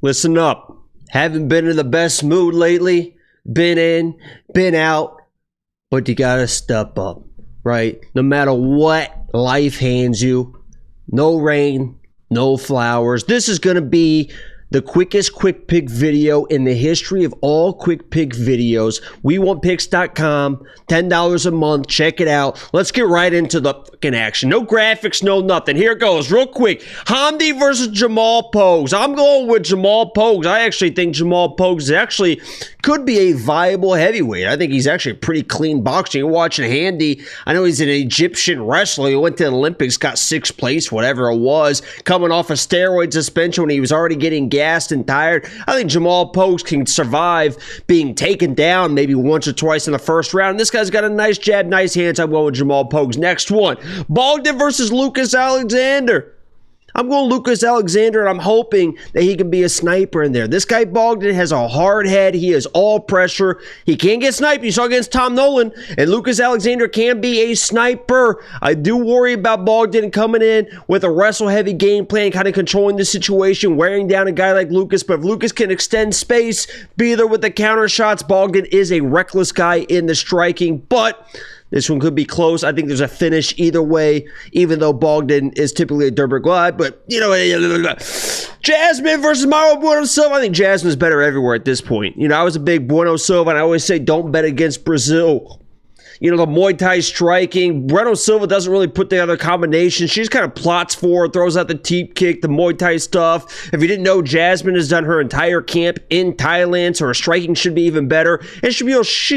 Listen up. Haven't been in the best mood lately. Been in, been out. But you gotta step up, right? No matter what life hands you. No rain, no flowers. This is gonna be the quickest quick pick video in the history of all quick pick videos. WeWantPicks.com, $10 a month. Check it out. Let's get right into the fucking action. No graphics, no nothing. Here it goes, real quick. Hamdy versus Jamal Pogues. I'm going with Jamal Pogues. I actually think Jamal Pogues actually could be a viable heavyweight. I think he's actually a pretty clean boxer. You're watching Hamdy. I know he's an Egyptian wrestler. He went to the Olympics, got 6th place, whatever it was, coming off a steroid suspension when he was already getting gassed and tired. I think Jamal Pogues can survive being taken down maybe once or twice in the first round. This guy's got a nice jab, nice hands. I'm going with Jamal Pogues. Next one, Bogdan versus Lucas Alexander. I'm going Lucas Alexander, and I'm hoping that he can be a sniper in there. This guy Bogdan has a hard head. He is all pressure. He can't get sniped. You saw against Tom Nolan, and Lucas Alexander can be a sniper. I do worry about Bogdan coming in with a wrestle-heavy game plan, kind of controlling the situation, wearing down a guy like Lucas. But if Lucas can extend space, be there with the counter shots, Bogdan is a reckless guy in the striking, but this one could be close. I think there's a finish either way, even though Bogdan is typically a Durban glide. But, you know, Jasmine versus Mauro Bueno Silva. I think Jasmine's better everywhere at this point. You know, I was a big Bueno Silva, and I always say don't bet against Brazil. You know, the Muay Thai striking. Bueno Silva doesn't really put the other combinations. She just kind of plots forward, throws out the teep kick, the Muay Thai stuff. If you didn't know, Jasmine has done her entire camp in Thailand, so her striking should be even better. And she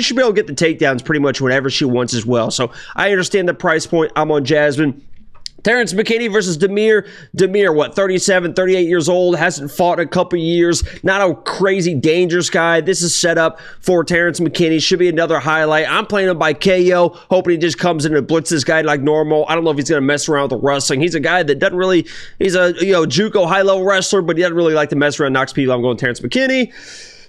should be able to get the takedowns pretty much whenever she wants as well. So I understand the price point. I'm on Jasmine. Terrence McKinney versus Demir. Demir, what, 37, 38 years old, hasn't fought in a couple years, not a crazy dangerous guy. This is set up for Terrence McKinney. Should be another highlight. I'm playing him by KO, hoping he just comes in and blitzes this guy like normal. I don't know if he's going to mess around with the wrestling. He's a guy that doesn't really, he's a, JUCO high-level wrestler, but he doesn't really like to mess around, knocks people. I'm going Terrence McKinney.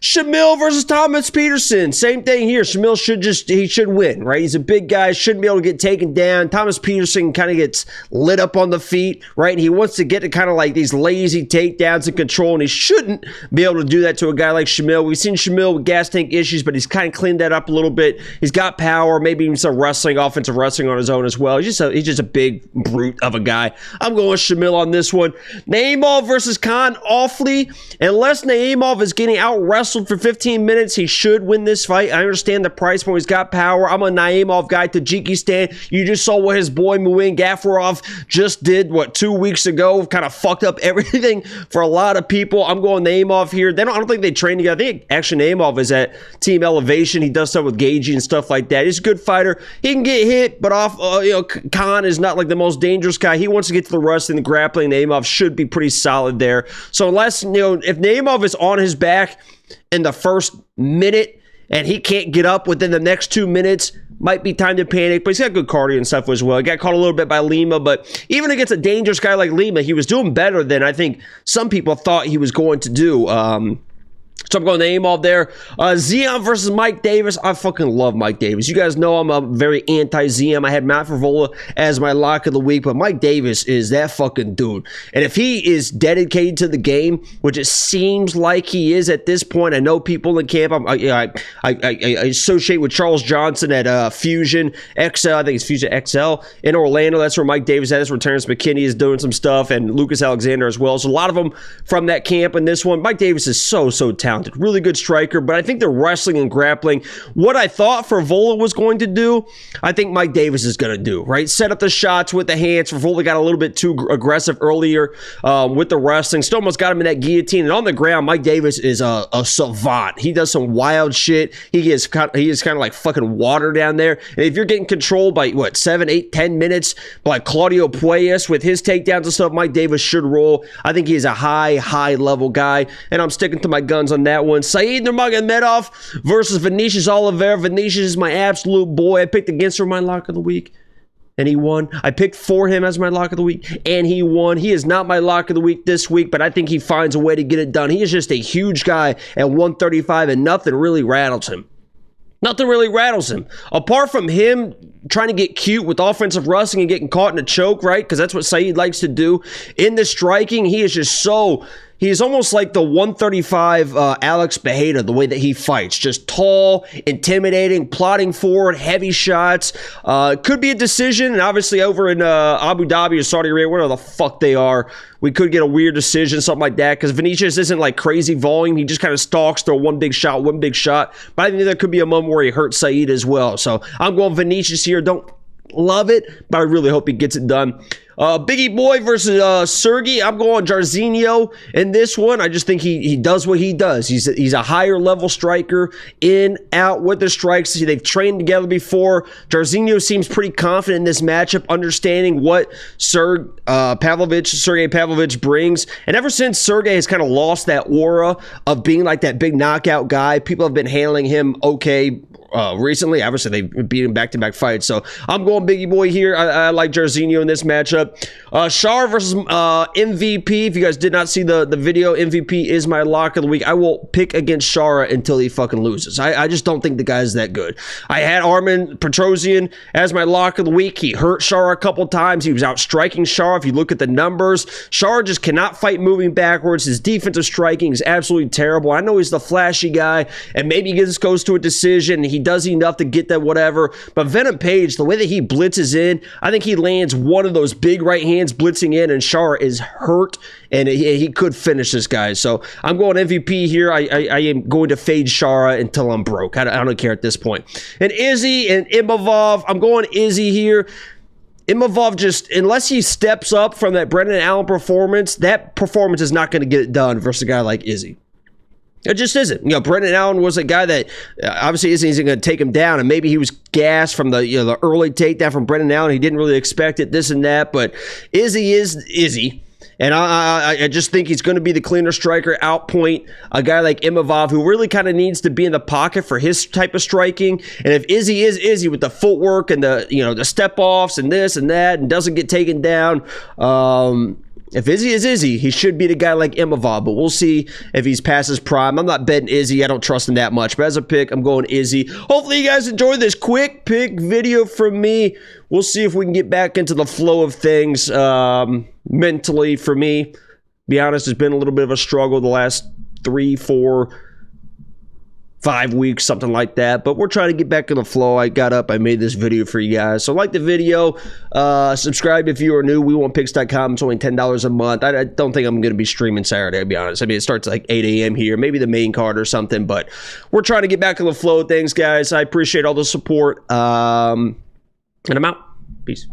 Shamil versus Thomas Peterson. Same thing here. Shamil should win, right? He's a big guy, shouldn't be able to get taken down. Thomas Peterson kind of gets lit up on the feet, right? And he wants to get to kind of like these lazy takedowns and control, and he shouldn't be able to do that to a guy like Shamil. We've seen Shamil with gas tank issues, but he's kind of cleaned that up a little bit. He's got power, maybe even some offensive wrestling on his own as well. He's just a big brute of a guy. I'm going with Shamil on this one. Naimov versus Khan Awfully. Unless Naimov is getting out-wrestled for 15 minutes, he should win this fight. I understand the price point. He's got power. I'm a Naimov guy. Tajikistan. You just saw what his boy Muin Gafarov just did, 2 weeks ago. Kind of fucked up everything for a lot of people. I'm going Naimov here. I don't think they train together. I think actually Naimov is at Team Elevation. He does stuff with Gagey and stuff like that. He's a good fighter. He can get hit, but Khan is not like the most dangerous guy. He wants to get to the wrestling, the grappling. Naimov should be pretty solid there. So unless, if Naimov is on his back in the first minute and he can't get up within the next 2 minutes, might be time to panic, but he's got good cardio and stuff as well. He got caught a little bit by Lima, but even against a dangerous guy like Lima, he was doing better than I think some people thought he was going to do. So I'm going to Naimov there. Ziam versus Mike Davis. I fucking love Mike Davis. You guys know I'm a very anti-Ziam. I had Matt Favola as my lock of the week, but Mike Davis is that fucking dude. And if he is dedicated to the game, which it seems like he is at this point, I know people in camp, I associate with Charles Johnson at Fusion XL. I think it's Fusion XL in Orlando. That's where Mike Davis is. That's where Terrence McKinney is doing some stuff, and Lucas Alexander as well. So a lot of them from that camp in this one. Mike Davis is so talented. Really good striker, but I think the wrestling and grappling, what I thought Favola was going to do, I think Mike Davis is going to do, right? Set up the shots with the hands. Favola got a little bit too aggressive earlier with the wrestling. Still almost got him in that guillotine. And on the ground, Mike Davis is a savant. He does some wild shit. He is kind of like fucking water down there. And if you're getting controlled by, 7, 8, 10 minutes by Claudio Puelles with his takedowns and stuff, Mike Davis should roll. I think he's a high level guy, and I'm sticking to my guns on that one. Saeed Nurmagomedov versus Vinicius Oliveira. Vinicius is my absolute boy. I picked against him my lock of the week, and he won. I picked for him as my lock of the week, and he won. He is not my lock of the week this week, but I think he finds a way to get it done. He is just a huge guy at 135, and nothing really rattles him. Nothing really rattles him. Apart from him trying to get cute with offensive wrestling and getting caught in a choke, right? Because that's what Saeed likes to do. In the striking, he is just so... He's almost like the 135 Alex Bejeda, the way that he fights. Just tall, intimidating, plodding forward, heavy shots. Could be a decision, and obviously over in Abu Dhabi or Saudi Arabia, whatever the fuck they are, we could get a weird decision, something like that, because Vinicius isn't like crazy volume. He just kind of stalks, throw one big shot. But I think there could be a moment where he hurts Saeed as well. So I'm going Vinicius here. Don't love it, but I really hope he gets it done. Biggie Boy versus Sergey. I'm going Jairzinho in this one. I just think he does what he does. He's a higher level striker, in, out with the strikes. They've trained together before. Jairzinho seems pretty confident in this matchup, understanding what Sergey Pavlovich brings. And ever since Sergey has kind of lost that aura of being like that big knockout guy, people have been handling him okay recently. Obviously, they beat him back-to-back fights. So I'm going Biggie Boy here. I like Jairzinho in this matchup. Shar versus MVP. If you guys did not see the video, MVP is my lock of the week. I will pick against Shara until he fucking loses. I just don't think the guy's that good. I had Armen Petrosian as my lock of the week. He hurt Shara a couple times. He was out striking Shara. If you look at the numbers, Shara just cannot fight moving backwards. His defensive striking is absolutely terrible. I know he's the flashy guy, and maybe this goes to a decision, and he does enough to get that whatever. But Venom Page, the way that he blitzes in, I think he lands one of those big right hands blitzing in, and Shara is hurt, and he could finish this guy. So I'm going MVP here. I am going to fade Shara until I'm broke. I don't care at this point. And Izzy and Imavov, I'm going Izzy here. Imavov just, unless he steps up from that Brendan Allen performance, that performance is not going to get it done versus a guy like Izzy. It just isn't. You know, Brendan Allen was a guy that obviously isn't going to take him down, and maybe he was gassed from the early takedown from Brendan Allen. He didn't really expect it, this and that, but Izzy is Izzy. And I just think he's going to be the cleaner striker, outpoint a guy like Imavov, who really kind of needs to be in the pocket for his type of striking. And if Izzy is Izzy with the footwork and the step offs and this and that, and doesn't get taken down, if Izzy is Izzy, he should beat a guy like Imavov, but we'll see if he's past his prime. I'm not betting Izzy. I don't trust him that much. But as a pick, I'm going Izzy. Hopefully you guys enjoyed this quick pick video from me. We'll see if we can get back into the flow of things mentally for me. Be honest, it's been a little bit of a struggle the last 3, 4, 5 weeks, something like that, but we're trying to get back in the flow. I got up, I made this video for you guys, so like the video, subscribe if you are new. WeWantPicks.com. It's only $10 a month. I don't think I'm going to be streaming Saturday, to be honest. I mean, it starts like 8 a.m. here, maybe the main card or something, but we're trying to get back in the flow of things, guys. I appreciate all the support, and I'm out. Peace.